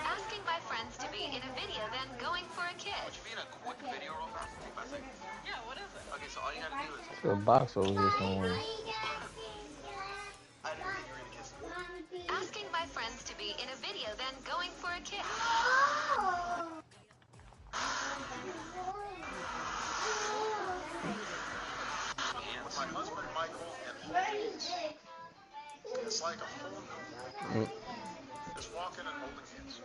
Asking my friends to be in a video, then going for a kiss. Would you be in a quick video real fast? Yeah, what is it? Okay, so all you gotta do is... There's a box over here somewhere. I didn't think you were gonna kiss me. Asking my friends to be in a video, then going for a kiss. With my husband, Michael, and kids. It's like a whole new world. Just walking and holding hands.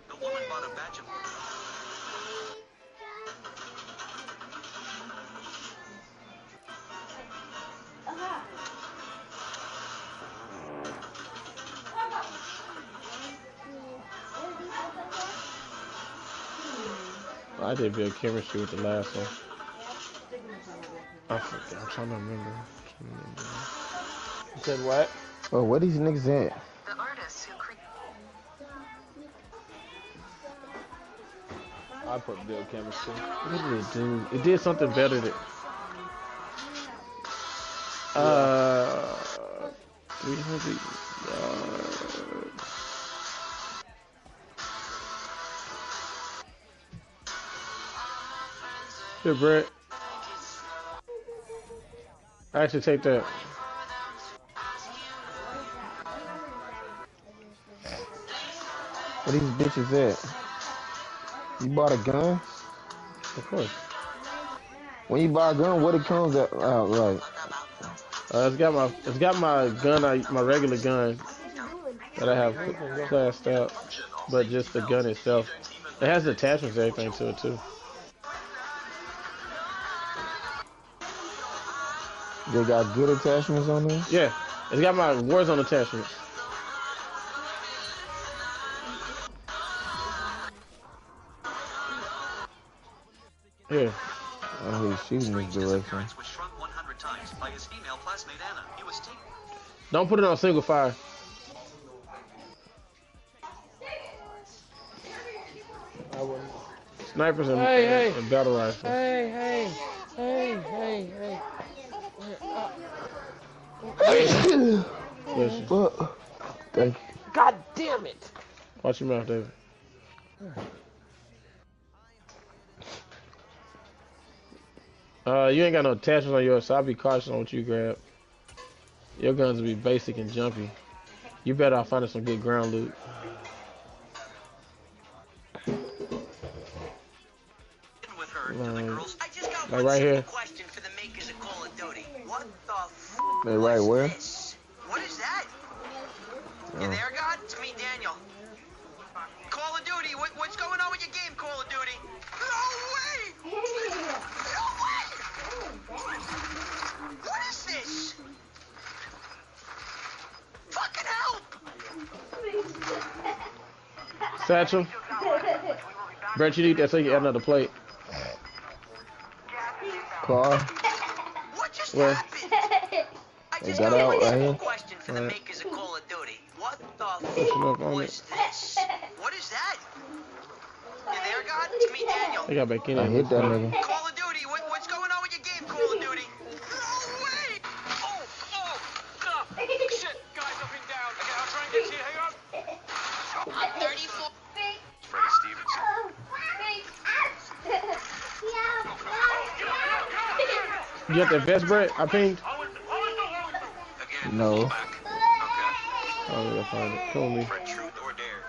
The woman bought a batch of... I did build chemistry with the last one. I forgot. I'm trying to remember. You said what? Oh, where these niggas at? The artists who create. I put build chemistry. What did it do? It did something better than 300 yards. Here, Brett. I actually take that. Where these bitches at? You bought a gun? Of course. When you buy a gun, what it comes out like? It's got my gun, my regular gun that I have classed out, but just the gun itself. It has attachments and everything to it too. They got good attachments on there? Yeah, it's got my Warzone attachments. Here. Oh, he's shooting this direction. Don't put it on single fire. I wouldn't. Snipers and, and battle rifles. Hey. Listen. Thank you. God damn it! Watch your mouth, David. You ain't got no attachments on yours, so I'll be cautious on what you grab. Your guns will be basic and jumpy. You better off finding some good ground loot. Like right here. Question for the makers of Call of Duty. What the f*** They right where? What is that? You there, God? It's me, Daniel. Call of Duty, what's going on with your game, Call of Duty? No way! No way! What is this? Fucking help! Satchel. Brett, you need that so you can add another plate. Car. What just Where? happened? I They just got got out one right simple here. question for the makers of Call of Duty. What the Pushing up f*** on was this? What is that? You there, God? It's me, Daniel. They got back in I there. hit that nigga. Call of Duty, what's going on with your game, Call of Duty? No way! Oh, God. Shit, guys up and down. Okay, I'll try and get to you. Hang on. 34. Freddie Stevenson. You got that vest, Brett? I pinged. Again, No. back. Okay. Oh, we gotta find it. Come with me. For truth or dare.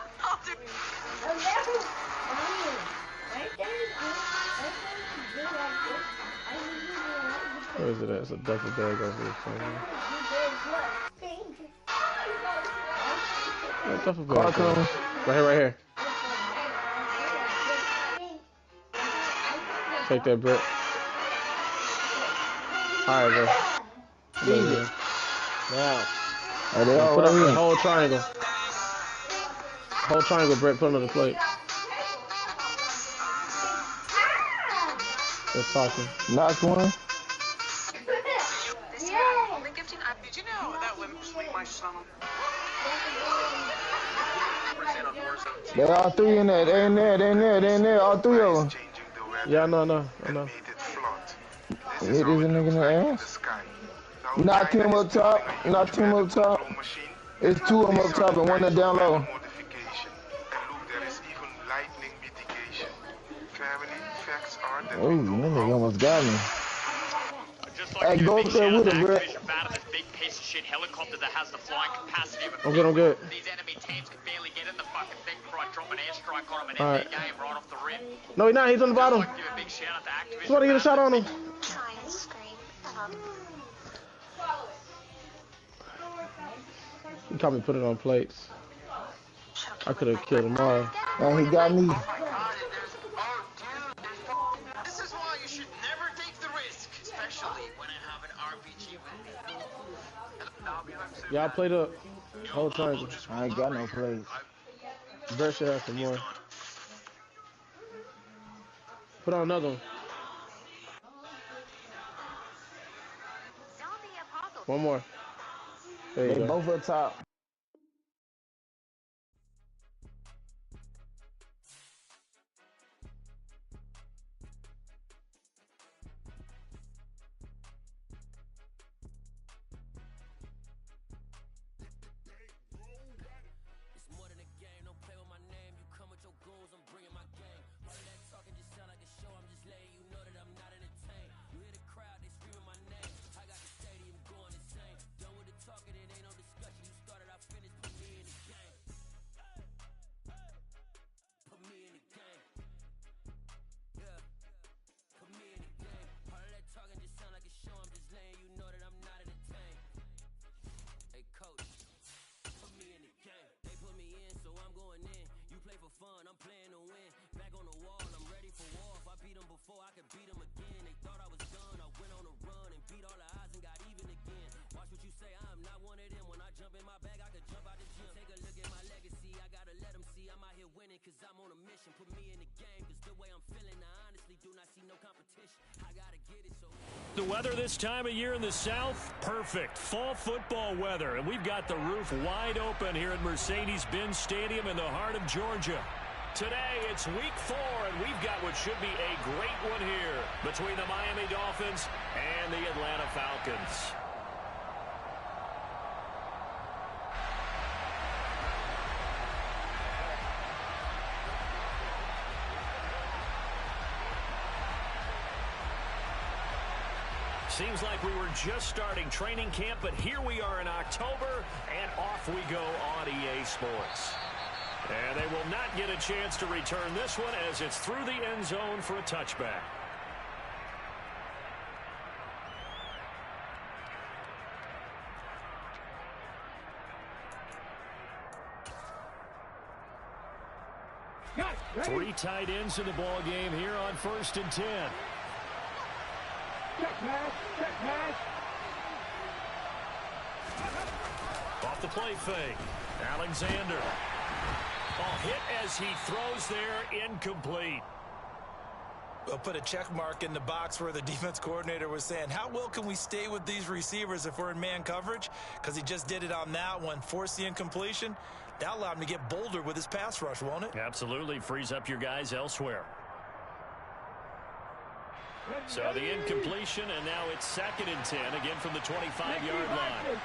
Where is it at? It's a duffel bag over here somewhere. Where's the duffel bag? Car coming. Right here. Take that, Brett. Alright, bro. Jesus. Now. Are they all Put right up the here? whole triangle. Whole triangle, Brett. Put another plate. They're talking. Knocked one. Did you know that women sleep my son? They all three in there. They in there. All three of them. Yeah, I know. Hit this nigga in the ass. Knock him up top. Knock him up top. It's 2 of them up top and 1 that down low. Oh, that nigga almost got me. Hey, go up there with him, bro. I'm good, I'm good. These enemy teams can barely get in the fucking thing before I drop an airstrike on them and All end their game right off the rip. No, he's not. He's on the bottom. Give a big shout out to Activision. Somebody get a shot on him. Try and scream. He caught me putting on plates. I could have killed him all. Oh, he got me. Oh my god, this is why you should never take the risk, especially when I have an RPG with me. Y'all played up whole time. I ain't got no plays. Brett should have some more. Put on another one. One more. There you They go. both up top. The weather this time of year in the South, perfect. Fall football weather, and we've got the roof wide open here at Mercedes-Benz Stadium in the heart of Georgia. Today, it's week 4, and we've got what should be a great one here between the Miami Dolphins and the Atlanta Falcons. Seems like we were just starting training camp, but here we are in October, and off we go on EA Sports. And they will not get a chance to return this one as it's through the end zone for a touchback. Three tight ends in the ball game here on 1st and 10. Off the play fake. Alexander. Hit as he throws there, incomplete. We'll put a check mark in the box where the defense coordinator was saying, how well can we stay with these receivers if we're in man coverage? Because he just did it on that one, forced the incompletion. That allowed him to get bolder with his pass rush, won't it? Absolutely. Frees up your guys elsewhere. So the incompletion, and now it's 2nd and 10, again from the 25-yard line.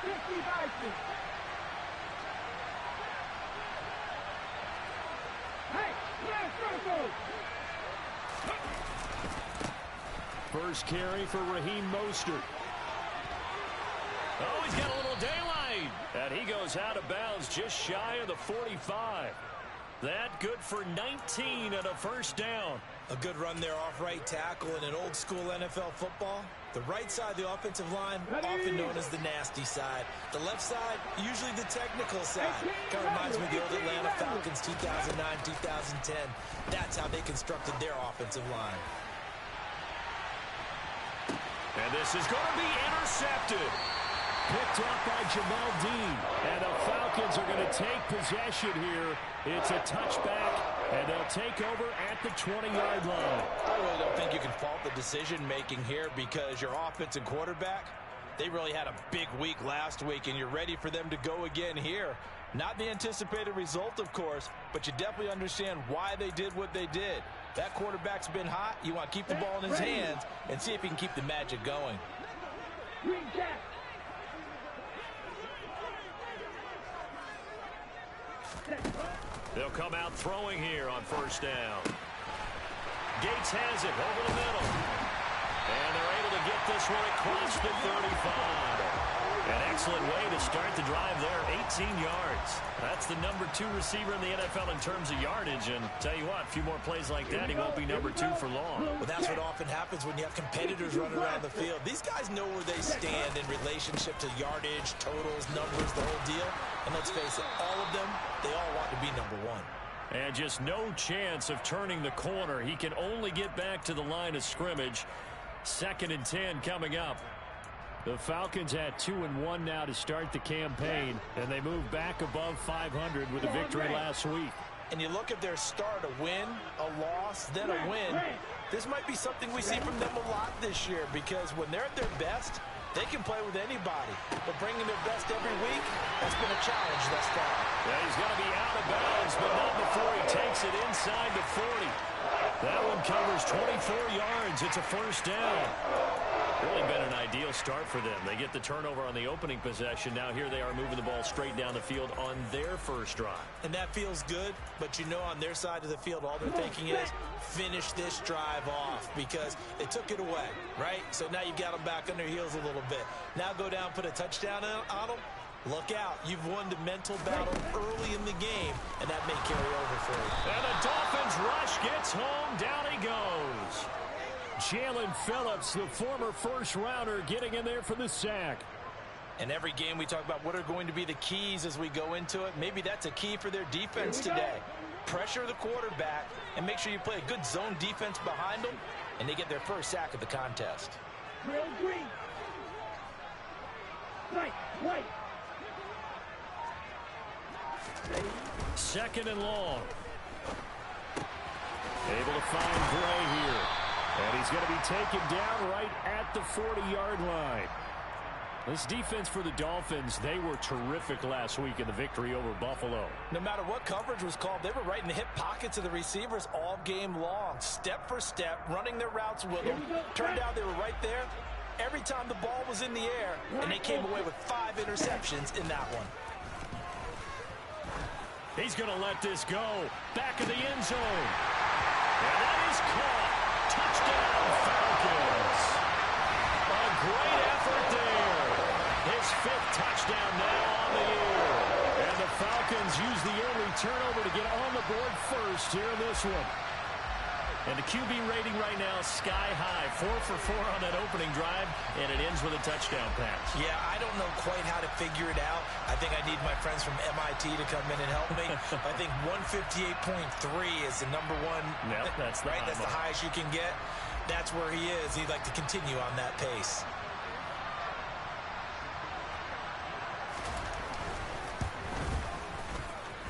First carry for Raheem Mostert. Oh, he's got a little daylight. And he goes out of bounds just shy of the 45. That good for 19 and a first down. A good run there off right tackle in an old school NFL football. The right side of the offensive line, often known as the nasty side. The left side, usually the technical side. Kind of reminds me of the old Atlanta Falcons 2009-2010. That's how they constructed their offensive line. And this is going to be intercepted. Picked up by Jamal Dean. And the Falcons are going to take possession here. It's a touchback, and they'll take over at the 20-yard line. I really don't think you can fault the decision-making here because your offensive quarterback, they really had a big week last week, and you're ready for them to go again here. Not the anticipated result, of course, but you definitely understand why they did what they did. That quarterback's been hot. You want to keep the ball in his hands and see if he can keep the magic going. They'll come out throwing here on first down. Gates has it over the middle. And they're able to get this one across the 35. An excellent way to start the drive there, 18 yards. That's the number 2 receiver in the NFL in terms of yardage. And tell you what, a few more plays like that, he won't be number 2 for long. Well, that's what often happens when you have competitors running around the field. These guys know where they stand in relationship to yardage, totals, numbers, the whole deal. And let's face it, all of them, they all want to be number 1. And just no chance of turning the corner. He can only get back to the line of scrimmage. 2nd and 10 coming up. The Falcons had 2-1 now to start the campaign, and they moved back above 500 with a victory last week. And you look at their start, a win, a loss, then a win. This might be something we see from them a lot this year, because when they're at their best, they can play with anybody. But bringing their best every week, that's been a challenge thus far. Yeah, he's going to be out of bounds, but not before he takes it inside the 40. That one covers 24 yards. It's a first down. Really been an ideal start for them. They get the turnover on the opening possession. Now here they are moving the ball straight down the field on their first drive. And that feels good, but you know on their side of the field, all they're thinking is finish this drive off because they took it away, right? So now you've got them back on their heels a little bit. Now go down, put a touchdown on them. Look out. You've won the mental battle early in the game, and that may carry over for you. And the Dolphins rush gets home. Down he goes. Jalen Phillips, the former first-rounder, getting in there for the sack. And every game we talk about what are going to be the keys as we go into it. Maybe that's a key for their defense today. Pressure the quarterback and make sure you play a good zone defense behind them, and they get their first sack of the contest. Second and long. Able to find Gray here. And he's going to be taken down right at the 40-yard line. This defense for the Dolphins, they were terrific last week in the victory over Buffalo. No matter what coverage was called, they were right in the hip pockets of the receivers all game long. Step for step, running their routes with them. Turned out they were right there every time the ball was in the air, and they came away with 5 interceptions in that one. He's going to let this go. Back of the end zone. And that is caught. Touchdown, Falcons. A great effort there. His 5th touchdown now on the year. And the Falcons use the early turnover to get on the board first here in this one. And the QB rating right now sky high. 4 for 4 on that opening drive, and it ends with a touchdown pass. Yeah, I don't know quite how to figure it out. I think I need my friends from MIT to come in and help me. I think 158.3 is the number 1. Yep, that's the right. That's the highest you can get. That's where he is. He'd like to continue on that pace.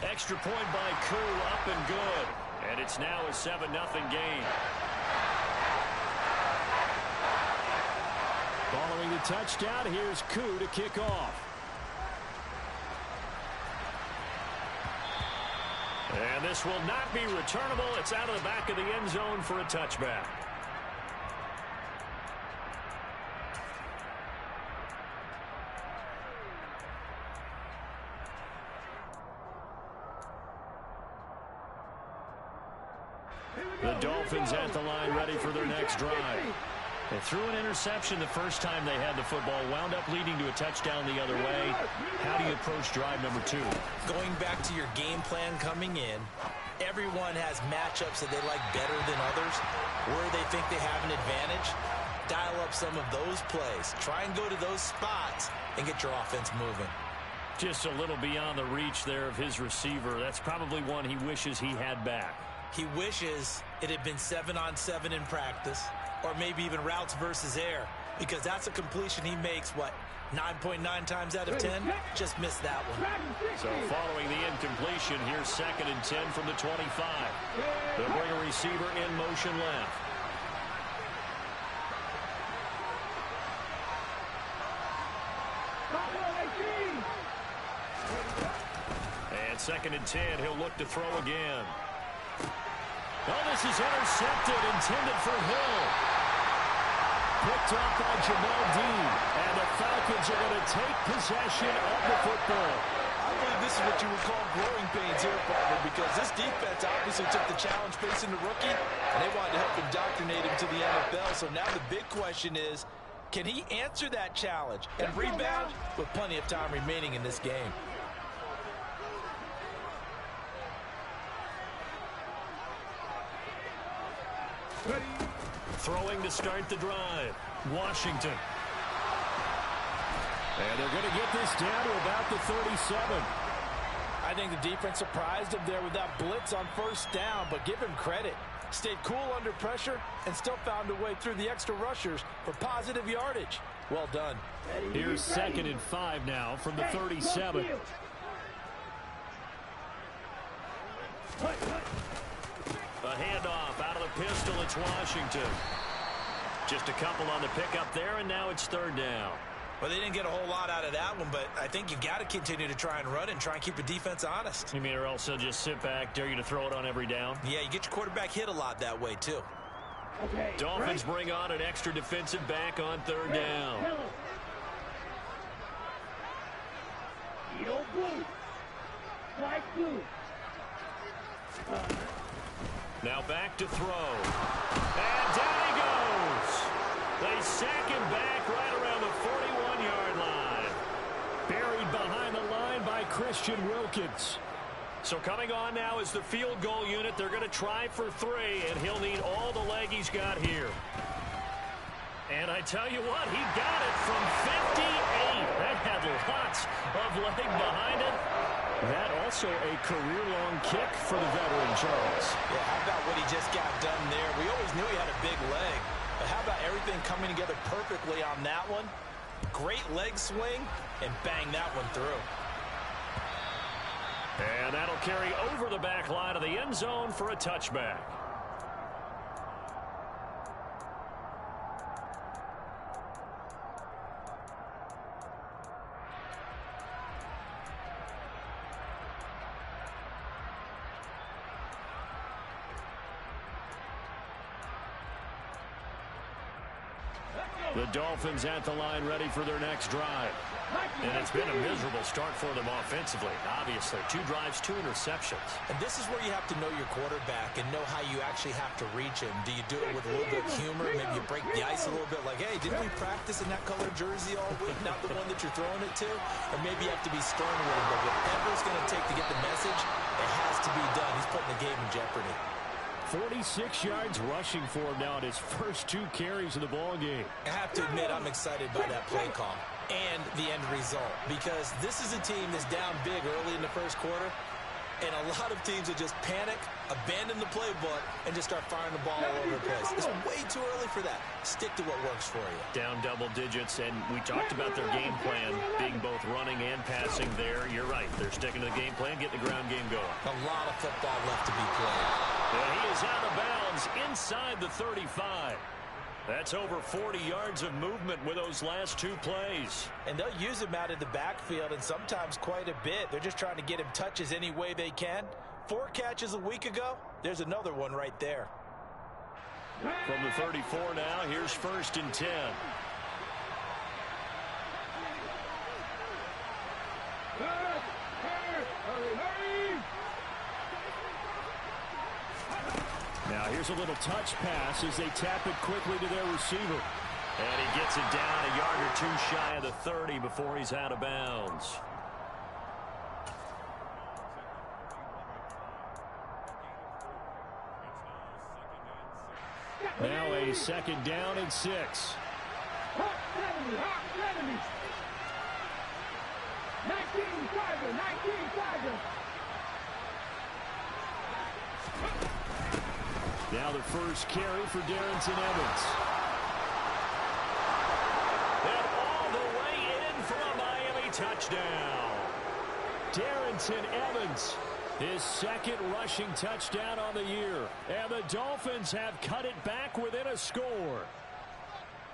Extra point by Koo, up and good. And it's now a 7-0 game. Following the touchdown, here's Koo to kick off. And this will not be returnable. It's out of the back of the end zone for a touchback. The Dolphins at the line ready for their next drive. They threw an interception the first time they had the football, wound up leading to a touchdown the other way. How do you approach drive number 2? Going back to your game plan coming in, everyone has matchups that they like better than others, where they think they have an advantage. Dial up some of those plays. Try and go to those spots and get your offense moving. Just a little beyond the reach there of his receiver. That's probably one he wishes he had back. He wishes it had been 7-on-7 in practice, or maybe even routes versus air, because that's a completion he makes, 9.9 times out of 10? Just missed that one. So following the incompletion, here's 2nd and 10 from the 25. They'll bring a receiver in motion left. And 2nd and 10, he'll look to throw again. Oh, this is intercepted, intended for Hill. Picked off by Jamel Dean. And the Falcons are going to take possession of the football. I believe this is what you would call growing pains here, partner, because this defense obviously took the challenge facing the rookie, and they wanted to help indoctrinate him to the NFL. So now the big question is, can he answer that challenge and rebound with plenty of time remaining in this game? Throwing to start the drive, Washington. And they're going to get this down to about the 37. I think the defense surprised him there with that blitz on 1st down, but give him credit. Stayed cool under pressure and still found a way through the extra rushers for positive yardage. Well done. Here's 2nd and 5 now from the 37. A handoff out of the pistol. It's Washington. Just a couple on the pickup there, and now it's 3rd down. Well, they didn't get a whole lot out of that one, but I think you've got to continue to try and run and try and keep the defense honest. You mean, or else they'll just sit back, dare you to throw it on every down? Yeah, you get your quarterback hit a lot that way, too. Okay, Dolphins bring on an extra defensive back on 3rd down. Now back to throw. And down he goes. They sack him back right around the 41-yard line. Buried behind the line by Christian Wilkins. So coming on now is the field goal unit. They're going to try for 3, and he'll need all the leg he's got here. And I tell you what, he got it from 58. That had lots of leg behind it. That also a career-long kick for the veteran, Charles. Yeah, how about what he just got done there? We always knew he had a big leg. But how about everything coming together perfectly on that one? Great leg swing, and bang that one through. And that'll carry over the back line of the end zone for a touchback. The Dolphins at the line ready for their next drive. And it's been a miserable start for them offensively. Obviously, 2 drives, 2 interceptions. And this is where you have to know your quarterback and know how you actually have to reach him. Do you do it with a little bit of humor? Maybe you break the ice a little bit like, hey, didn't we practice in that color jersey all week? Not the one that you're throwing it to? Or maybe you have to be stern with him. But whatever it's going to take to get the message, it has to be done. He's putting the game in jeopardy. 46 yards rushing for him now in his first 2 carries of the ball game. I have to admit, I'm excited by that play call and the end result, because this is a team that's down big early in the first quarter, and a lot of teams will just panic, abandon the playbook, and just start firing the ball all over the place. It's way too early for that. Stick to what works for you. Down double digits, and we talked about their game plan being both running and passing there. You're right. They're sticking to the game plan, getting the ground game going. A lot of football left to be played. And he is out of bounds inside the 35. That's over 40 yards of movement with those last 2 plays. And they'll use him out of the backfield, and sometimes quite a bit. They're just trying to get him touches any way they can. 4 catches a week ago. There's another one right there. From the 34 now, here's 1st and 10. Now here's a little touch pass as they tap it quickly to their receiver. And he gets it down a yard or 2 shy of the 30 before he's out of bounds. Now a 2nd down and 6. Now the first carry for Darrington Evans. And all the way in for a Miami touchdown. Darrington Evans, his 2nd rushing touchdown on the year. And the Dolphins have cut it back within a score.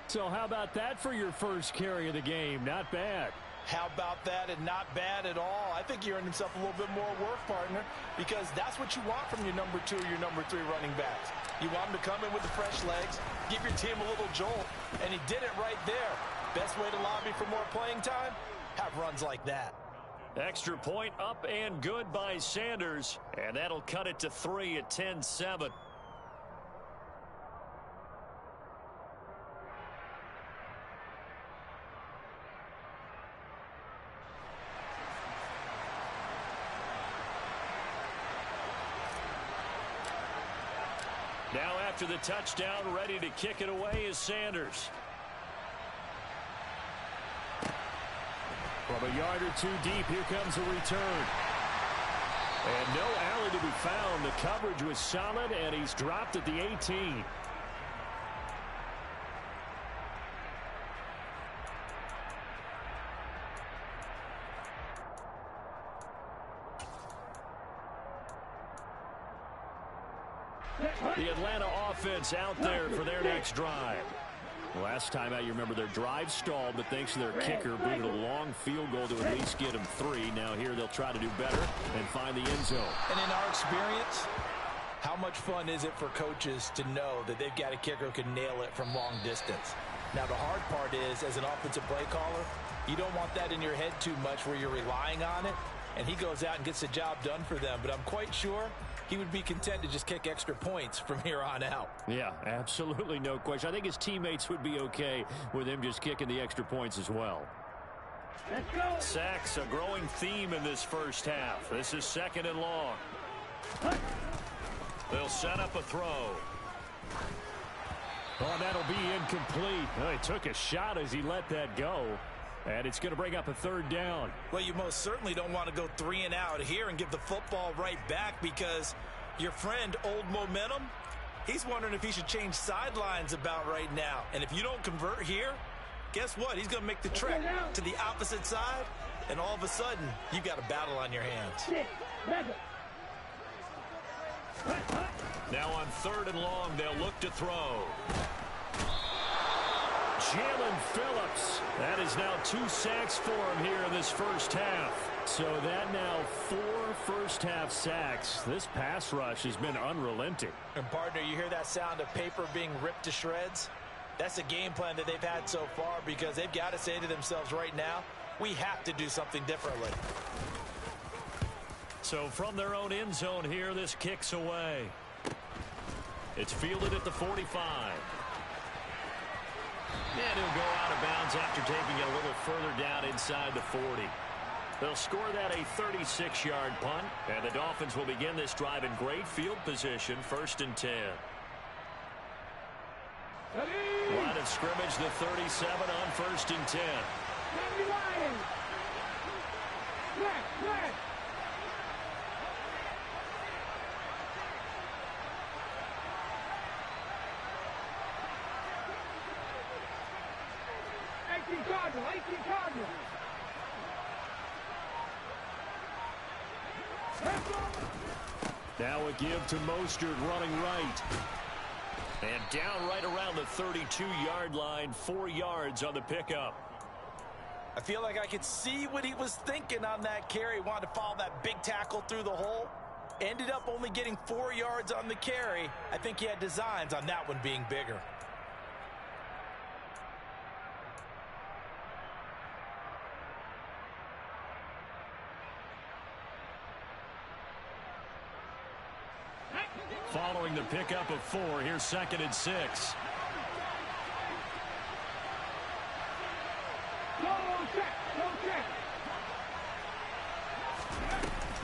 So how about that for your first carry of the game? Not bad. How about that? And not bad at all. I think he earned himself a little bit more work, partner, because that's what you want from your number 2 or your number 3 running backs. You want him to come in with the fresh legs, give your team a little jolt, and he did it right there. Best way to lobby for more playing time? Have runs like that. Extra point up and good by Sanders, and that'll cut it to 3 at 10-7. Now after the touchdown, ready to kick it away is Sanders. From a yard or 2 deep, here comes a return. And no alley to be found. The coverage was solid, and he's dropped at the 18. The Atlanta offense out there for their next drive. Last time out, you remember their drive stalled, but thanks to their kicker, booted a long field goal to at least get them 3. Now here they'll try to do better and find the end zone. And in our experience, how much fun is it for coaches to know that they've got a kicker who can nail it from long distance? Now the hard part is, as an offensive play caller, you don't want that in your head too much where you're relying on it, and he goes out and gets the job done for them. But I'm quite sure he would be content to just kick extra points from here on out. Yeah, absolutely no question. I think his teammates would be okay with him just kicking the extra points as well. Let's go. Sacks, a growing theme in this first half. This is 2nd and long. They'll set up a throw. Oh, that'll be incomplete. He took a shot as he let that go. And it's going to bring up a 3rd down. Well, you most certainly don't want to go 3 and out here and give the football right back, because your friend, Old Momentum, he's wondering if he should change sidelines about right now. And if you don't convert here, guess what? He's going to make the trek to the opposite side, and all of a sudden, you've got a battle on your hands. Now on 3rd and long, they'll look to throw. Jalen Phillips. That is now 2 sacks for him here in this first half. So that now 4 first-half sacks. This pass rush has been unrelenting. And, partner, you hear that sound of paper being ripped to shreds? That's a game plan that they've had so far, because they've got to say to themselves right now, we have to do something differently. So from their own end zone here, this kicks away. It's fielded at the 45. And he'll go out of bounds after taking it a little further down inside the 40. They'll score that a 36-yard punt, and the Dolphins will begin this drive in great field position, 1st and 10. Line of scrimmage, the 37 on 1st and 10. Now a give to Mostert running right. And down right around the 32-yard line, 4 yards on the pickup. I feel like I could see what he was thinking on that carry. Wanted to follow that big tackle through the hole. Ended up only getting 4 yards on the carry. I think he had designs on that one being bigger. Following the pickup of 4, here's 2nd and 6.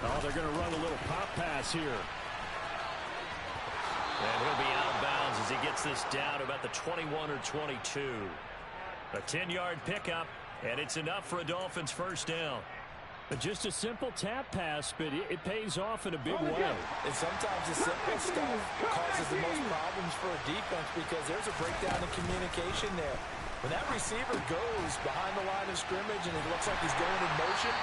Oh, they're going to run a little pop pass here. And he'll be out of bounds as he gets this down to about the 21 or 22. A 10-yard pickup, and it's enough for a Dolphins first down. But just a simple tap pass, but it pays off in a big way. And sometimes the simple stuff causes the most problems for a defense, because there's a breakdown in communication there. When that receiver goes behind the line of scrimmage and it looks like he's going in motion,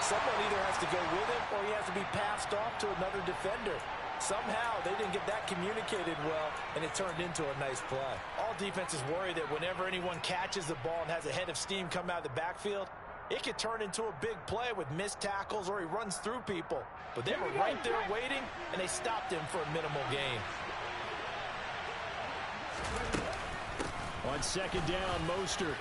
someone either has to go with him or he has to be passed off to another defender. Somehow they didn't get that communicated well, and it turned into a nice play. All defenses worry that whenever anyone catches the ball and has a head of steam come out of the backfield, It could turn into a big play with missed tackles or he runs through people. But they were right there waiting, and they stopped him for a minimal gain. On second down, Mostert.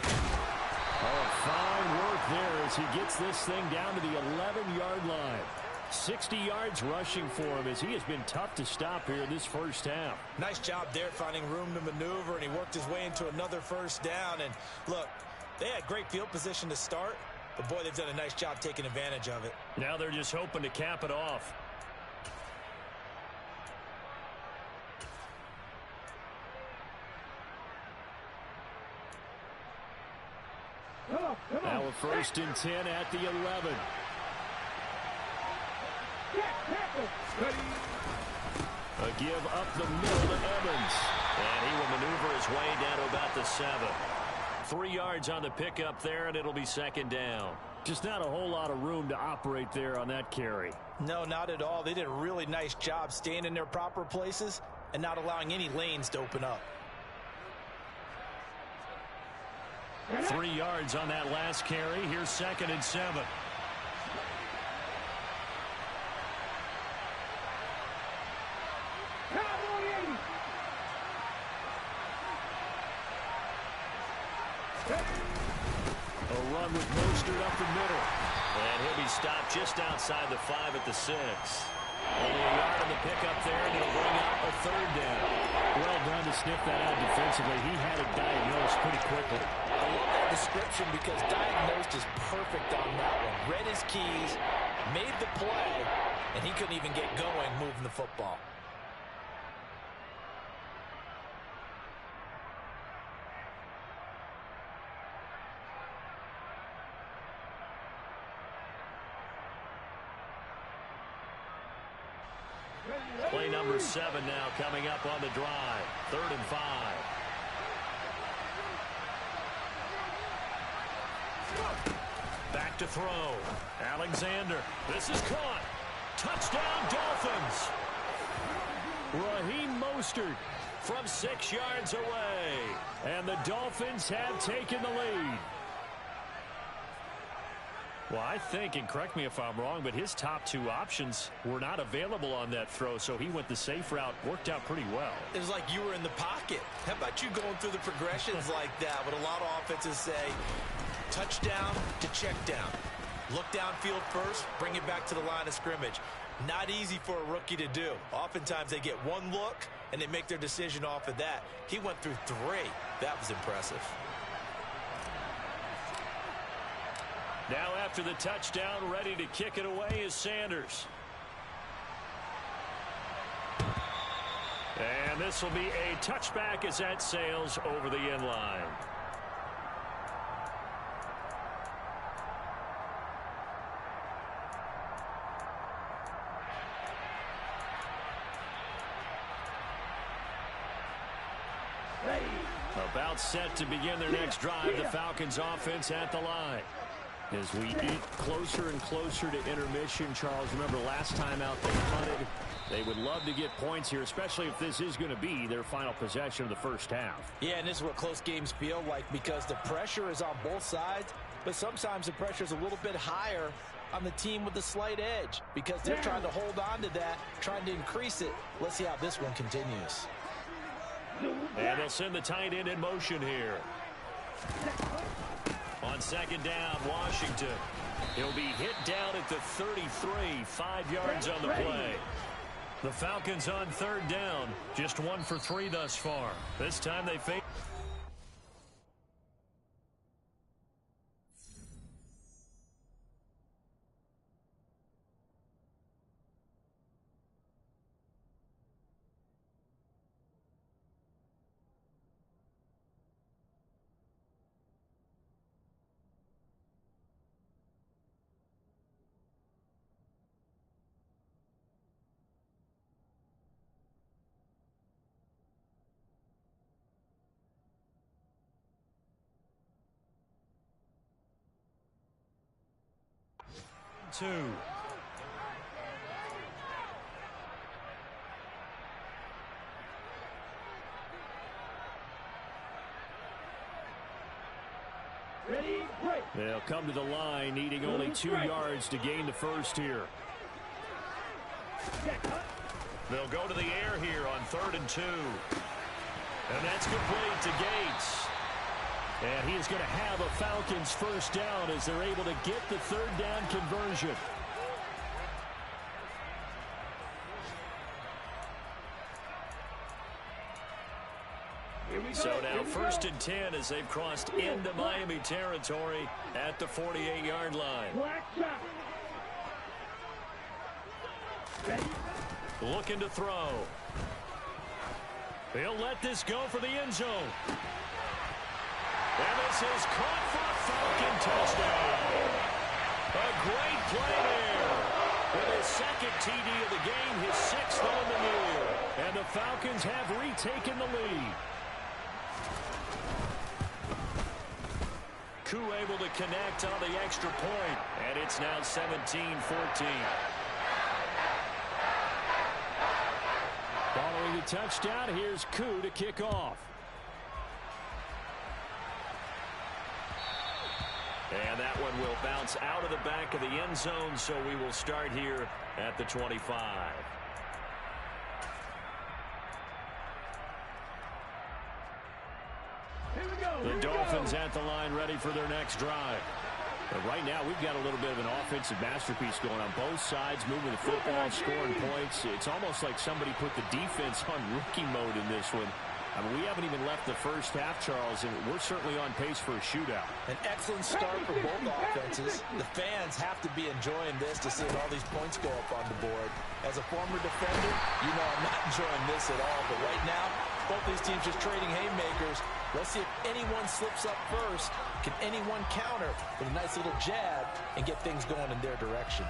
Oh, fine work there as he gets this thing down to the 11-yard line. 60 yards rushing for him as he has been tough to stop here in this first half. Nice job there finding room to maneuver, and he worked his way into another first down. And look, they had great field position to start, but boy, they've done a nice job taking advantage of it. Now they're just hoping to cap it off. Now a 1st and 10 at the 11. A give up the middle to Evans. And he will maneuver his way down to about the 7. 3 yards on the pickup there, and it'll be second down. Just not a whole lot of room to operate there on that carry. No, not at all. They did a really nice job staying in their proper places and not allowing any lanes to open up. 3 yards on that last carry. Here's 2nd and 7. A run with Mostert up the middle. And he'll be stopped just outside the 5 at the 6. Only a yard on the pickup there, and it'll bring up a 3rd down. Well done to sniff that out defensively. He had it diagnosed pretty quickly. I love that description because diagnosed is perfect on that one. Read his keys, made the play, and he couldn't even get going moving the football. Play number 7 now coming up on the drive. 3rd and 5. Back to throw. Alexander. This is caught. Touchdown, Dolphins. Raheem Mostert from 6 yards away. And the Dolphins have taken the lead. Well, I think, and correct me if I'm wrong, but his top 2 options were not available on that throw, so he went the safe route. Worked out pretty well. It was like you were in the pocket. How about you going through the progressions like that? What a lot of offenses say, touchdown to check down. Look downfield first, bring it back to the line of scrimmage. Not easy for a rookie to do. Oftentimes they get one look, and they make their decision off of that. He went through 3. That was impressive. Now after the touchdown, ready to kick it away is Sanders. And this will be a touchback as that sails over the end line. About set to begin their next drive, the Falcons offense at the line. As we eat closer and closer to intermission, Charles, remember last time out they punted. They would love to get points here, especially if this is going to be their final possession of the first half. Yeah, and this is what close games feel like because the pressure is on both sides, but sometimes the pressure is a little bit higher on the team with the slight edge because they're trying to hold on to that, trying to increase it. Let's see how this one continues. And they'll send the tight end in motion here. On second down, Washington. He'll be hit down at the 33, 5 yards on the play. The Falcons on 3rd down, just 1 for 3 thus far. This time they face. Two. They'll come to the line, needing only 2 yards to gain the first here. They'll go to the air here on 3rd and 2. And that's complete to Gates. And he is going to have a Falcons first down as they're able to get the 3rd down conversion. So now 1st and 10 as they've crossed into Miami territory at the 48-yard line. Looking to throw. He'll let this go for the end zone. And this is caught for a Falcon touchdown. A great play there. With his 2nd TD of the game, his 6th on the year. And the Falcons have retaken the lead. Koo able to connect on the extra point. And it's now 17-14. Following the touchdown, here's Koo to kick off. And that one will bounce out of the back of the end zone, so we will start here at the 25. The Dolphins at the line ready for their next drive. But right now, we've got a little bit of an offensive masterpiece going on both sides, moving the football, scoring points. It's almost like somebody put the defense on rookie mode in this one. I mean, we haven't even left the first half, Charles, and we're certainly on pace for a shootout. An excellent start for both offenses. The fans have to be enjoying this to see all these points go up on the board. As a former defender, you know I'm not enjoying this at all. But right now, both these teams just trading haymakers. Let's see if anyone slips up first. Can anyone counter with a nice little jab and get things going in their direction?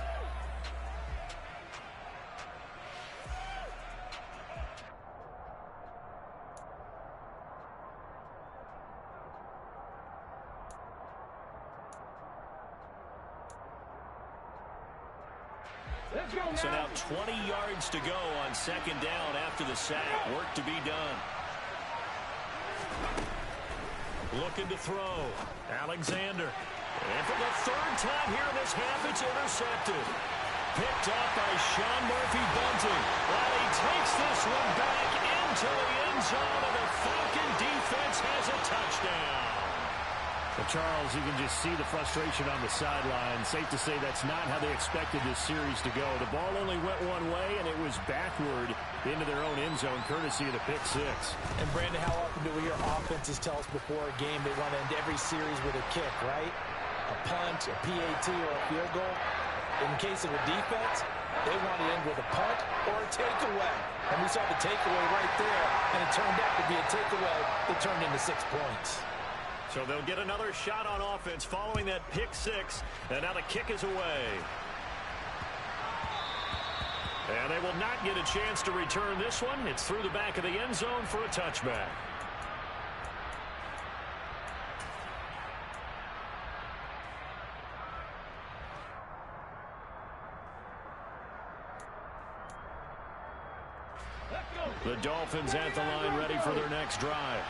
So now 20 yards to go on 2nd down after the sack. Work to be done. Looking to throw. Alexander. And for the 3rd time here in this half, it's intercepted. Picked up by Sean Murphy-Bunting. While he takes this one back into the end zone, and the Falcon defense has a touchdown. Well, Charles, you can just see the frustration on the sideline. Safe to say that's not how they expected this series to go. The ball only went one way, and it was backward into their own end zone, courtesy of the pick 6. And, Brandon, how often do we hear offenses tell us before a game they want to end every series with a kick, right? A punt, a PAT, or a field goal. In the case of a defense, they want to end with a punt or a takeaway. And we saw the takeaway right there, and it turned out to be a takeaway that turned into 6 points. So they'll get another shot on offense following that pick 6. And now the kick is away. And they will not get a chance to return this one. It's through the back of the end zone for a touchback. The Dolphins at the line ready for their next drive.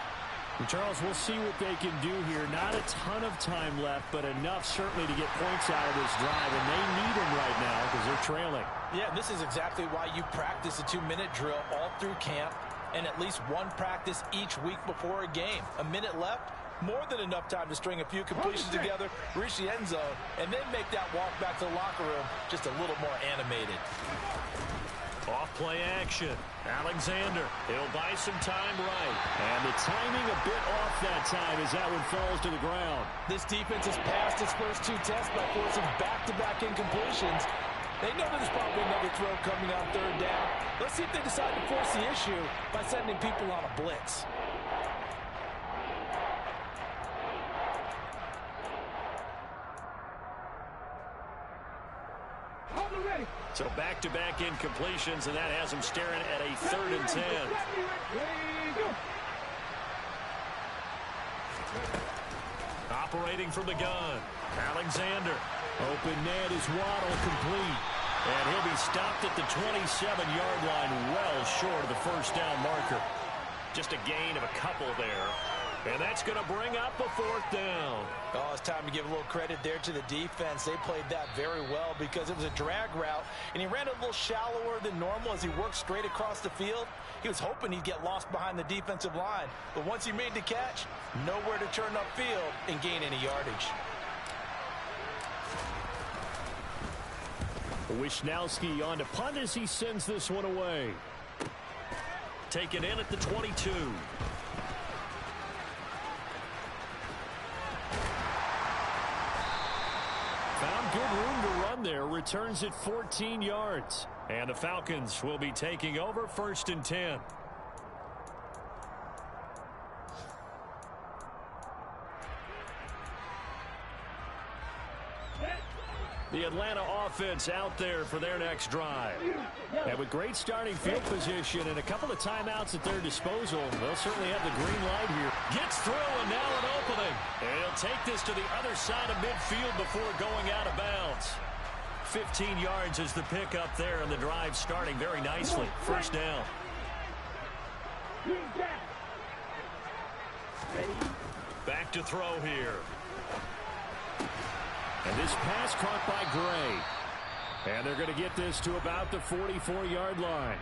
Charles, we'll see what they can do here. Not a ton of time left, but enough certainly to get points out of this drive, and they need them right now because they're trailing. Yeah, this is exactly why you practice a 2-minute drill all through camp and at least one practice each week before a game. A minute left, more than enough time to string a few completions together, reach the end zone, and then make that walk back to the locker room just a little more animated. Off play action. Alexander, he'll buy some time right. And the timing a bit off that time as that one falls to the ground. This defense has passed its first 2 tests by forcing back-to-back incompletions. They know there's probably another throw coming on 3rd down. Let's see if they decide to force the issue by sending people on a blitz. So back-to-back incompletions, and that has them staring at a 3rd and 10. Operating from the gun. Alexander. Open net is Waddle complete. And he'll be stopped at the 27-yard line, well short of the first down marker. Just a gain of a couple there. And that's going to bring up a 4th down. Oh, it's time to give a little credit there to the defense. They played that very well because it was a drag route, and he ran a little shallower than normal as he worked straight across the field. He was hoping he'd get lost behind the defensive line, but once he made the catch, nowhere to turn upfield and gain any yardage. Wisnowski on to punt as he sends this one away. Taken in at the 22. Found good room to run there. Returns it 14 yards. And the Falcons will be taking over 1st and 10. The Atlanta offense out there for their next drive. And with great starting field position and a couple of timeouts at their disposal, they'll certainly have the green light here. Gets through, and now an opening. And he'll take this to the other side of midfield before going out of bounds. 15 yards is the pickup there, and the drive starting very nicely. 1st down. Back to throw here. And this pass caught by Gray. And they're going to get this to about the 44-yard line.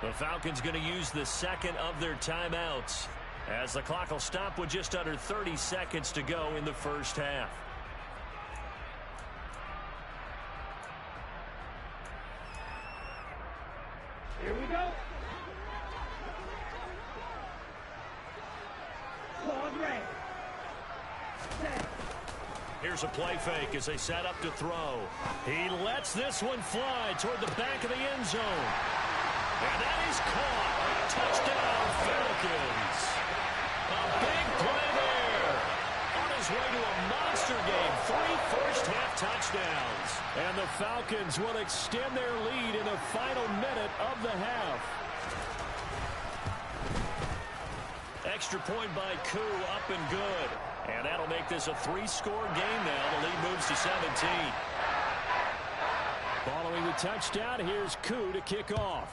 The Falcons going to use the 2nd of their timeouts, as the clock will stop with just under 30 seconds to go in the 1st half. Here we go. Here's a play fake as they set up to throw. He lets this one fly toward the back of the end zone. And that is caught. Touchdown, Falcons. A big play there. On his way to a monster game. 3 first-half touchdowns. And the Falcons will extend their lead in the final minute of the half. Extra point by Koo, up and good. And that'll make this a 3-score game now. The lead moves to 17. Following the touchdown, here's Koo to kick off.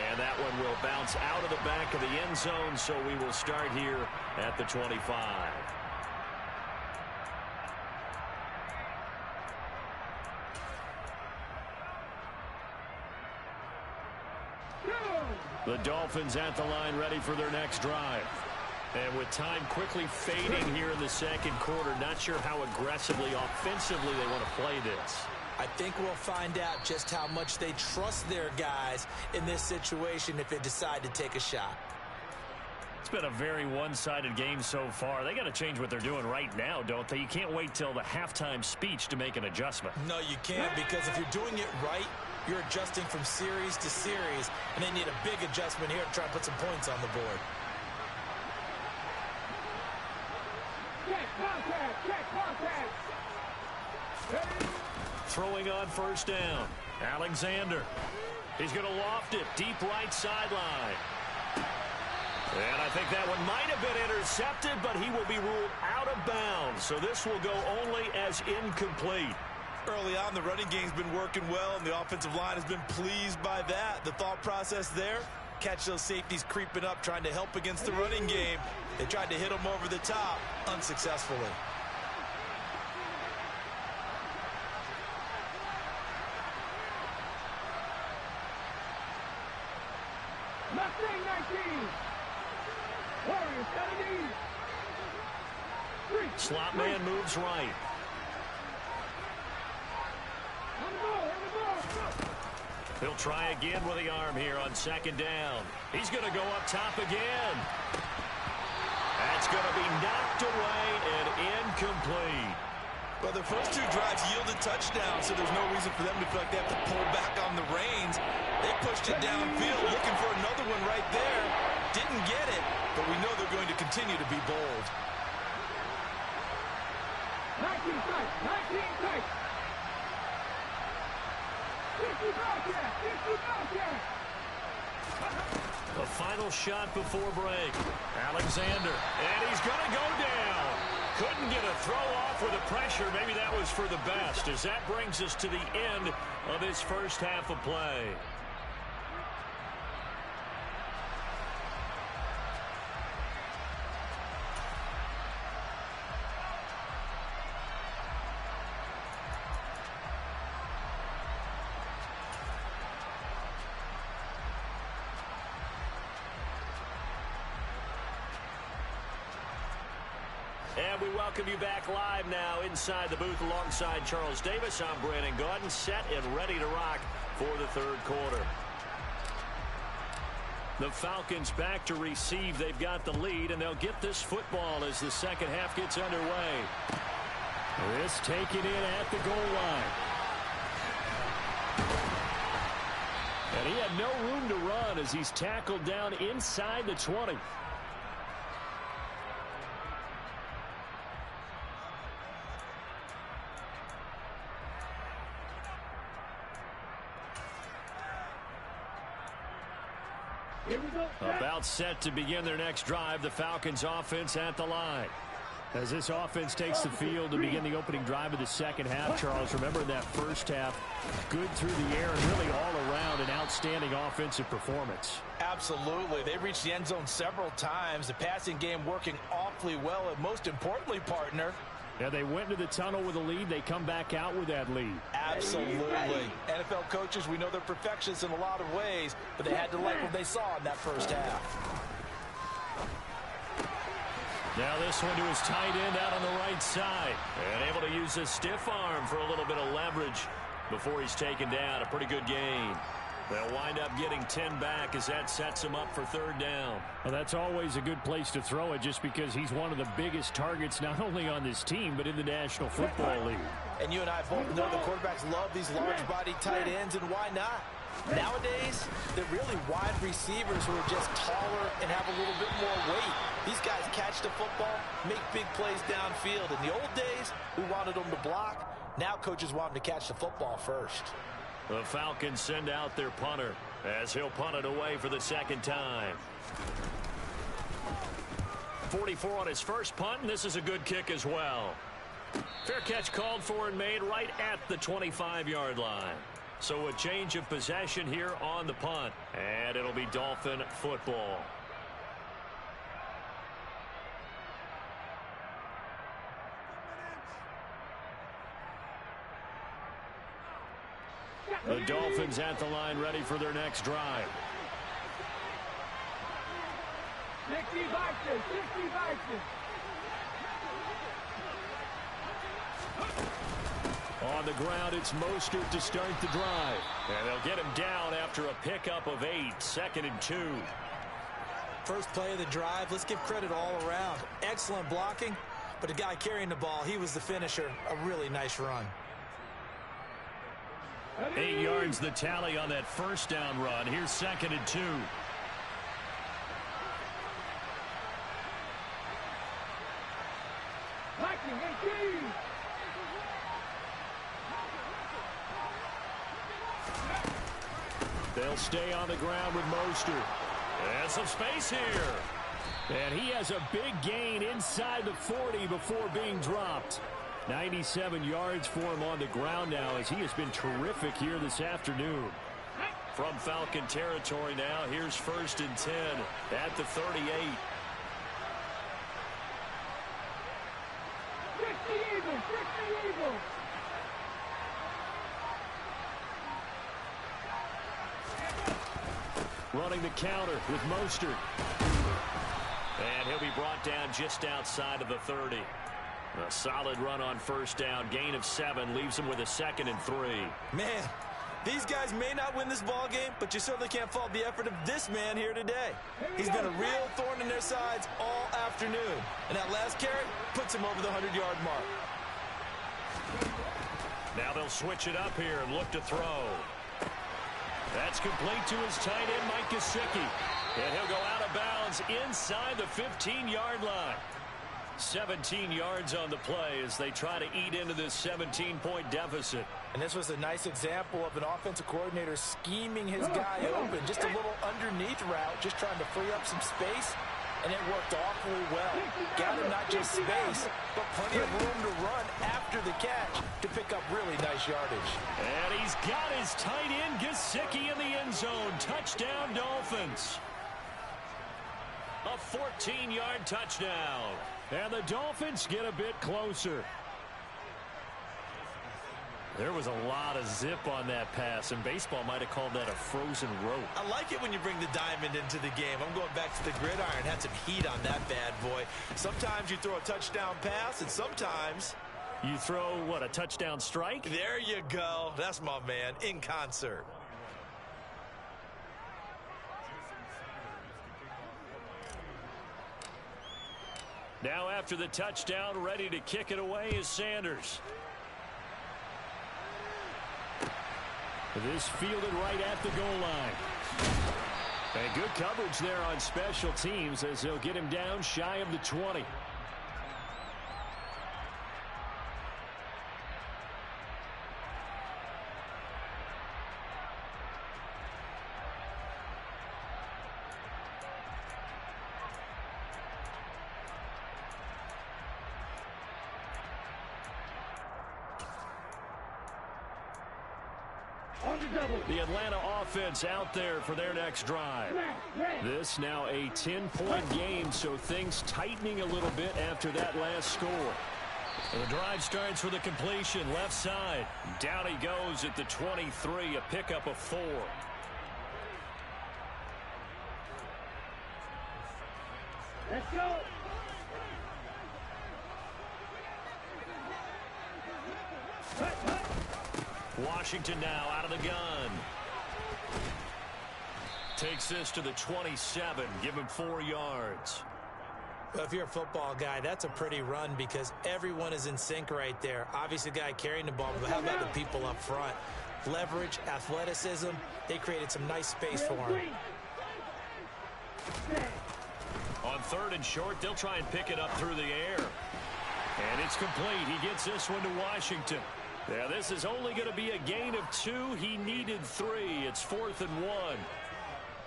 And that one will bounce out of the back of the end zone, so we will start here at the 25. The Dolphins at the line, ready for their next drive. And with time quickly fading here in the 2nd quarter, not sure how aggressively, offensively they want to play this. I think we'll find out just how much they trust their guys in this situation if they decide to take a shot. It's been a very one-sided game so far. They got to change what they're doing right now, don't they? You can't wait till the halftime speech to make an adjustment. No, you can't, because if you're doing it right, you're adjusting from series to series, and they need a big adjustment here to try and put some points on the board. Check contact. Throwing on 1st down. Alexander. He's going to loft it deep right sideline. And I think that one might have been intercepted, but he will be ruled out of bounds. So this will go only as incomplete. Early on, the running game's been working well, and the offensive line has been pleased by that. The thought process there, catch those safeties creeping up, trying to help against the running game. They tried to hit them over the top, unsuccessfully. Mustang 19. Warriors 17. Slot man moves right. He'll try again with the arm here on 2nd down. He's going to go up top again. That's going to be knocked away and incomplete. Well, the first 2 drives yielded touchdowns, so there's no reason for them to feel like they have to pull back on the reins. They pushed it downfield, looking for another one right there. Didn't get it, but we know they're going to continue to be bold. 19 tight. The final shot before break. Alexander, and he's going to go down. Couldn't get a throw off with the pressure. Maybe that was for the best, as that brings us to the end of this 1st half of play. And we welcome you back live now inside the booth alongside Charles Davis. I'm Brandon Gaudin, set and ready to rock for the third quarter. The Falcons back to receive. They've got the lead, and they'll get this football as the second half gets underway. This taken in at the goal line. And he had no room to run as he's tackled down inside the 20. About set to begin their next drive. The Falcons offense at the line. As this offense takes the field to begin the opening drive of the second half, Charles, remember that first half, good through the air and really all around an outstanding offensive performance. Absolutely. They reached the end zone several times. The passing game working awfully well, and most importantly, partner, yeah, they went into the tunnel with a lead. They come back out with that lead. Absolutely. NFL coaches, we know they're perfectionists in a lot of ways, but they had to like what they saw in that first half. Now this one to his tight end out on the right side. And able to use his stiff arm for a little bit of leverage before he's taken down. A pretty good gain. They'll wind up getting 10 back as that sets him up for third down. Well, that's always a good place to throw it just because he's one of the biggest targets not only on this team but in the National Football League. And you and I both know the quarterbacks love these large-body tight ends, and why not? Nowadays, they're really wide receivers who are just taller and have a little bit more weight. These guys catch the football, make big plays downfield. In the old days, we wanted them to block. Now coaches want them to catch the football first. The Falcons send out their punter as he'll punt it away for the second time. 44 on his first punt, and this is a good kick as well. Fair catch called for and made right at the 25-yard line. So a change of possession here on the punt, and it'll be Dolphin football. The Dolphins at the line ready for their next drive. 60 boxes, 60 boxes. On the ground, it's Mostert to start the drive. And they'll get him down after a pickup of 8, 2nd and 2. First play of the drive, let's give credit all around. Excellent blocking, but the guy carrying the ball, he was the finisher. A really nice run. 8 yards the tally on that first down run. Here's 2nd and 2. They'll stay on the ground with Mostert. And some space here. And he has a big gain inside the 40 before being dropped. 97 yards for him on the ground now as he has been terrific here this afternoon. From Falcon territory now, here's 1st and 10 at the 38. 60 Eagles, 60 Eagles. Running the counter with Mostert. And he'll be brought down just outside of the 30. A solid run on first down. Gain of 7 leaves him with a 2nd and 3. Man, these guys may not win this ball game, but you certainly can't fault the effort of this man here today. He's been a real thorn in their sides all afternoon. And that last carry puts him over the 100-yard mark. Now they'll switch it up here and look to throw. That's complete to his tight end, Mike Gesicki. And he'll go out of bounds inside the 15-yard line. 17 yards on the play as they try to eat into this 17-point deficit. And this was a nice example of an offensive coordinator scheming his guy open. Just a little underneath route, just trying to free up some space. And it worked awfully well. Got him not just space, but plenty of room to run after the catch to pick up really nice yardage. And he's got his tight end, Gesicki, in the end zone. Touchdown, Dolphins. A 14-yard touchdown. And the Dolphins get a bit closer. There was a lot of zip on that pass, and baseball might have called that a frozen rope. I like it when you bring the diamond into the game. I'm going back to the gridiron. Had some heat on that bad boy. Sometimes you throw a touchdown pass, and sometimes you throw, what, a touchdown strike? There you go. That's my man, in concert. Now after the touchdown, ready to kick it away is Sanders. This fielded right at the goal line. And good coverage there on special teams as they'll get him down shy of the 20. The Atlanta offense out there for their next drive. This now a 10-point game, so things tightening a little bit after that last score. The drive starts with a completion left side. Down he goes at the 23, a pickup of 4. Let's go. Washington now out of the gun. Takes this to the 27. Give him 4 yards. Well, if you're a football guy, that's a pretty run because everyone is in sync right there. Obviously, the guy carrying the ball, but how about the people up front? Leverage, athleticism, they created some nice space for him. On 3rd and short, they'll try and pick it up through the air. And it's complete. He gets this one to Washington. Yeah, this is only going to be a gain of 2. He needed 3. It's 4th and 1.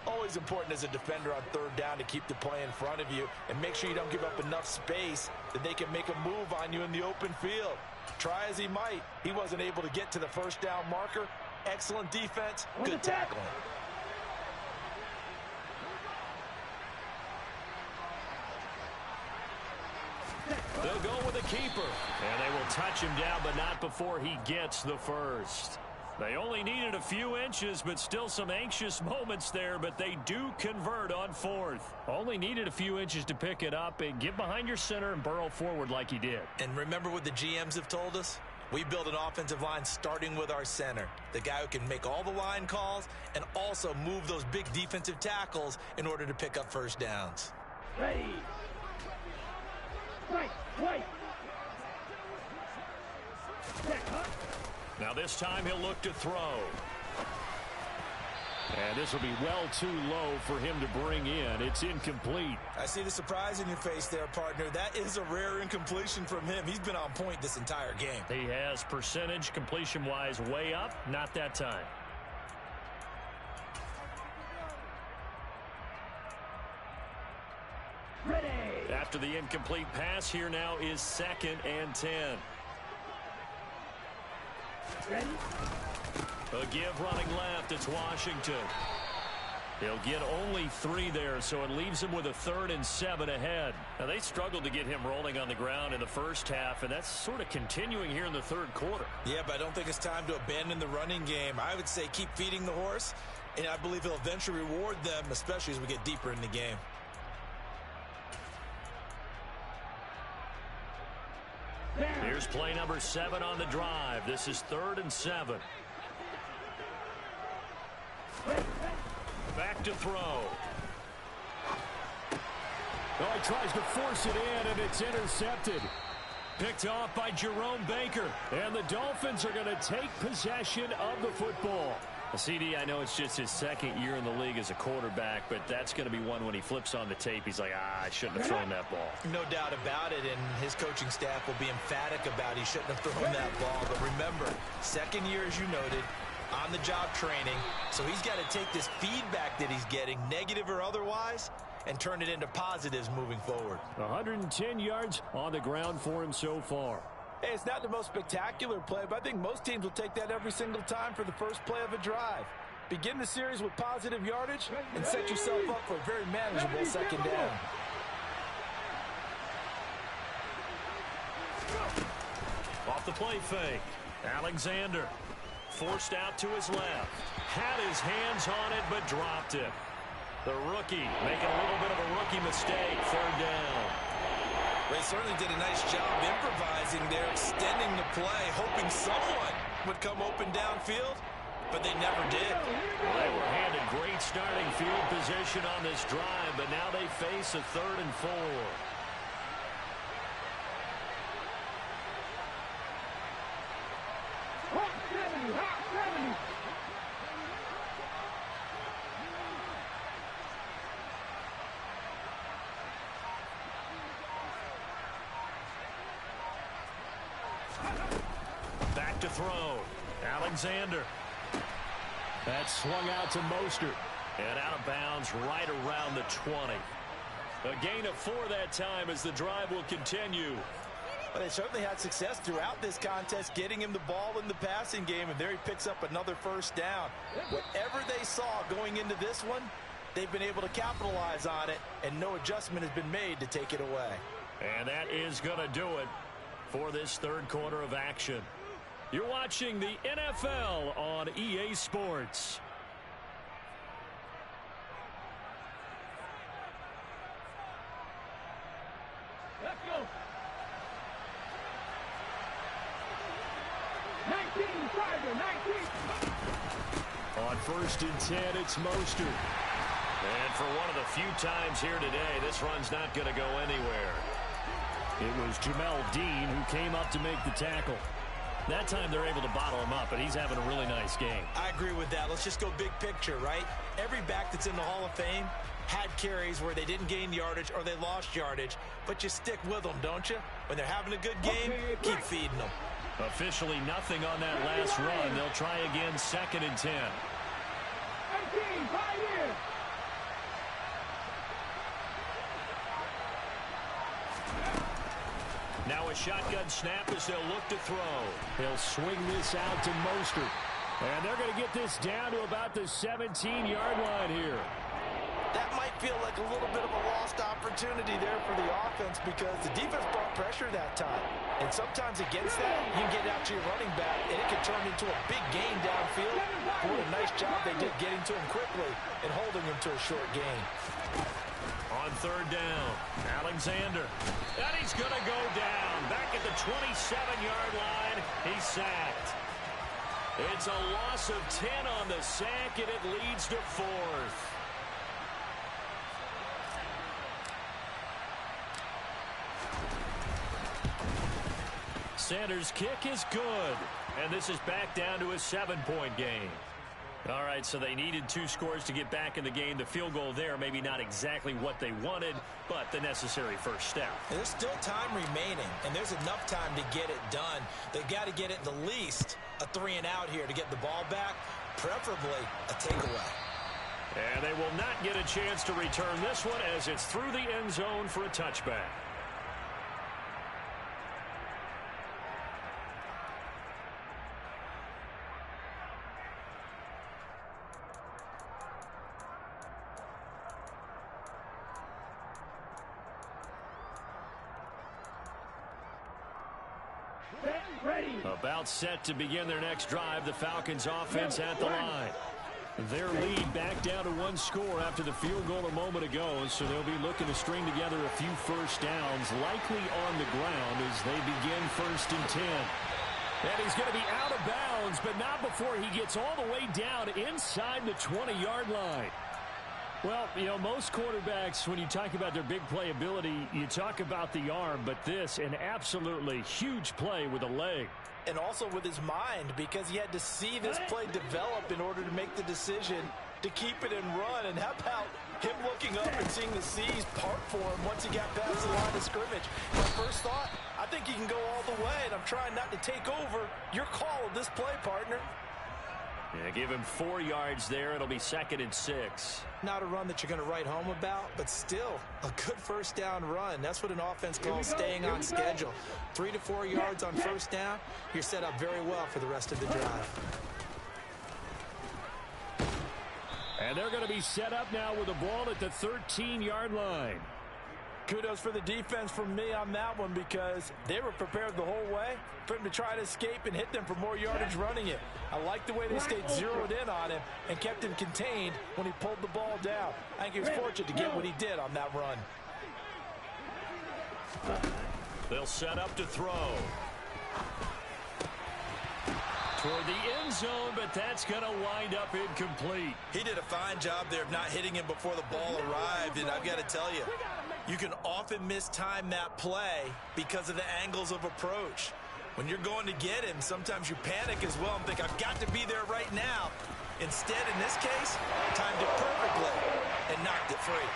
Always important as a defender on 3rd down to keep the play in front of you and make sure you don't give up enough space that they can make a move on you in the open field. Try as he might, he wasn't able to get to the 1st down marker. Excellent defense, good tackling. They'll go with a keeper, and they will touch him down, but not before he gets the 1st. They only needed a few inches, but still some anxious moments there, but they do convert on 4th. Only needed a few inches to pick it up and get behind your center and burrow forward like he did. And remember what the GMs have told us? We build an offensive line starting with our center, the guy who can make all the line calls and also move those big defensive tackles in order to pick up 1st downs. Ready. Right. Now this time he'll look to throw. And this will be well too low for him to bring in. It's incomplete. I see the surprise in your face there, partner. That is a rare incompletion from him. He's been on point this entire game. He has percentage completion-wise way up. Not that time. Ready. After the incomplete pass, here now is 2nd and 10. Ready. A give running left. It's Washington. He'll get only 3 there, so it leaves him with a 3rd and 7 ahead. Now, they struggled to get him rolling on the ground in the 1st half, and that's sort of continuing here in the 3rd quarter. Yeah, but I don't think it's time to abandon the running game. I would say keep feeding the horse, and I believe he'll eventually reward them, especially as we get deeper in the game. Here's play number 7 on the drive. This is 3rd and 7. Back to throw. Oh, he tries to force it in, and it's intercepted. Picked off by Jerome Baker. And the Dolphins are going to take possession of the football. CD, I know it's just his 2nd year in the league as a quarterback, but that's going to be one when he flips on the tape. He's like, I shouldn't have thrown that ball. No doubt about it, and his coaching staff will be emphatic about he shouldn't have thrown that ball. But remember, 2nd year, as you noted, on-the-job training. So he's got to take this feedback that he's getting, negative or otherwise, and turn it into positives moving forward. 110 yards on the ground for him so far. Hey, it's not the most spectacular play, but I think most teams will take that every single time for the first play of a drive. Begin the series with positive yardage and set yourself up for a very manageable 2nd down. Off the play fake. Alexander forced out to his left. Had his hands on it, but dropped it. The rookie making a little bit of a rookie mistake. Third down. They certainly did a nice job improvising there, extending the play, hoping someone would come open downfield, but they never did. Well, they were handed great starting field position on this drive, but now they face a 3rd and 4. Back to throw. Alexander. That's swung out to Mostert. And out of bounds right around the 20. A gain of 4 that time as the drive will continue. But they certainly had success throughout this contest, getting him the ball in the passing game, and there he picks up another first down. Whatever they saw going into this one, they've been able to capitalize on it, and no adjustment has been made to take it away. And that is going to do it for this 3rd quarter of action. You're watching the NFL on EA Sports. Let's go. 19, Tiger, 19. On 1st and 10, it's Mostert. And for one of the few times here today, this run's not going to go anywhere. It was Jamel Dean who came up to make the tackle. That time they're able to bottle him up, and he's having a really nice game. I agree with that. Let's just go big picture, right? Every back that's in the Hall of Fame had carries where they didn't gain yardage or they lost yardage, but you stick with them, don't you? When they're having a good game, keep feeding them. Officially nothing on that last run. They'll try again, 2nd and 10. 18, 5 years. Now a shotgun snap as they'll look to throw. He'll swing this out to Mostert. And they're going to get this down to about the 17-yard line here. That might feel like a little bit of a lost opportunity there for the offense because the defense brought pressure that time. And sometimes against that, you can get out to your running back, and it can turn into a big gain downfield. What a nice job they did getting to him quickly and holding him to a short gain. On 3rd down, Alexander. And he's going to go down. Back at the 27-yard line, he's sacked. It's a loss of 10 on the sack, and it leads to 4th. Sanders' kick is good. And this is back down to a 7-point game. All right, so they needed 2 scores to get back in the game. The field goal there, maybe not exactly what they wanted, but the necessary first step. There's still time remaining, and there's enough time to get it done. They've got to get it the least a 3-and-out here to get the ball back, preferably a takeaway. And they will not get a chance to return this one as it's through the end zone for a touchback. About set to begin their next drive. The Falcons offense at the line. Their lead back down to 1 score after the field goal a moment ago, so they'll be looking to string together a few first downs, likely on the ground as they begin 1st and 10. And he's going to be out of bounds, but not before he gets all the way down inside the 20-yard line. Well, you know, most quarterbacks, when you talk about their big playability, you talk about the arm, but this, an absolutely huge play with a leg. And also with his mind, because he had to see this play develop in order to make the decision to keep it and run. And how about him looking up and seeing the seas part for him once he got past the line of scrimmage? My first thought, I think he can go all the way, and I'm trying not to take over. Your call of this play, partner. Yeah, give him 4 yards there. It'll be 2nd and 6. Not a run that you're going to write home about, but still a good first down run. That's what an offense calls staying on schedule. 3 to 4 yards on first down. You're set up very well for the rest of the drive. And they're going to be set up now with the ball at the 13-yard line. Kudos for the defense from me on that one because they were prepared the whole way for him to try to escape and hit them for more yardage running it. I like the way they stayed zeroed in on him and kept him contained when he pulled the ball down. I think he was fortunate to get what he did on that run. They'll set up to throw. Toward the end zone, but that's going to wind up incomplete. He did a fine job there of not hitting him before the ball arrived, and I've got to tell you, you can often mistime that play because of the angles of approach. When you're going to get him, sometimes you panic as well and think, I've got to be there right now. Instead, in this case, timed it perfectly and knocked it free.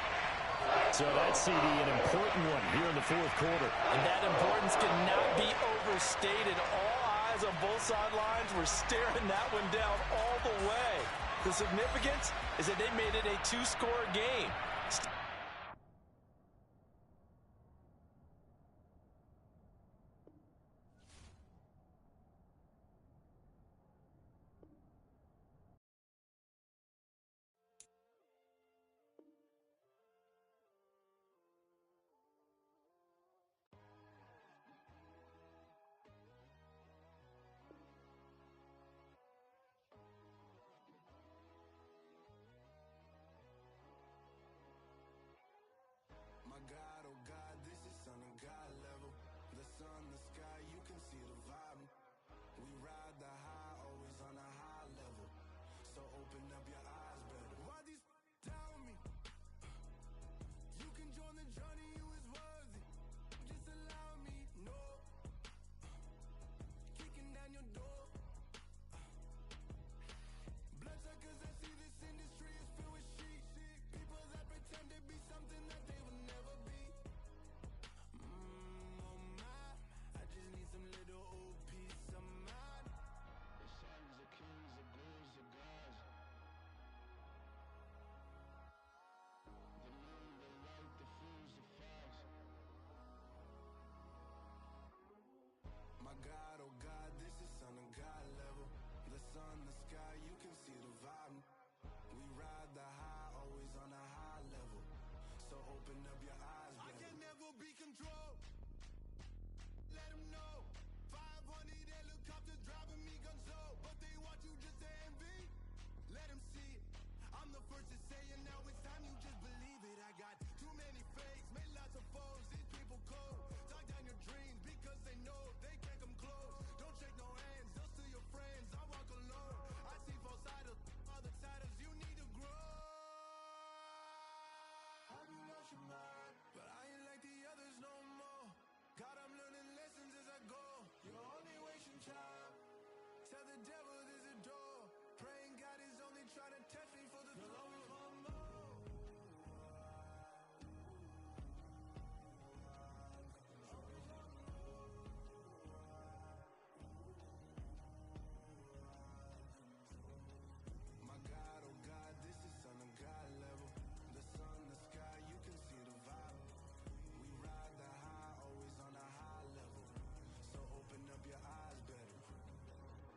So that CD, an important one here in the fourth quarter. And that importance cannot be overstated. All eyes on both sidelines were staring that one down all the way. The significance is that they made it a two-score game. My God, oh God, this is on a God level. The sun, the sky, you can see the vibe. We ride the high, always on a high level. So open up your eyes better. Why these tell me? You can join the journey, you is worthy. Just allow me, no. Kicking down your door. Bloodsuckers, I see this industry is filled with shit. People that pretend to be something that they will never be. Oh my, I just need some little old peace of mind. The sons of kings, the ghouls, the gods. The moon, the light, the fools, the facts. My God, oh God, this is on a God level. The sun, the sky, you can see the vibe. We ride the high, always on a high level. So open up your eyes.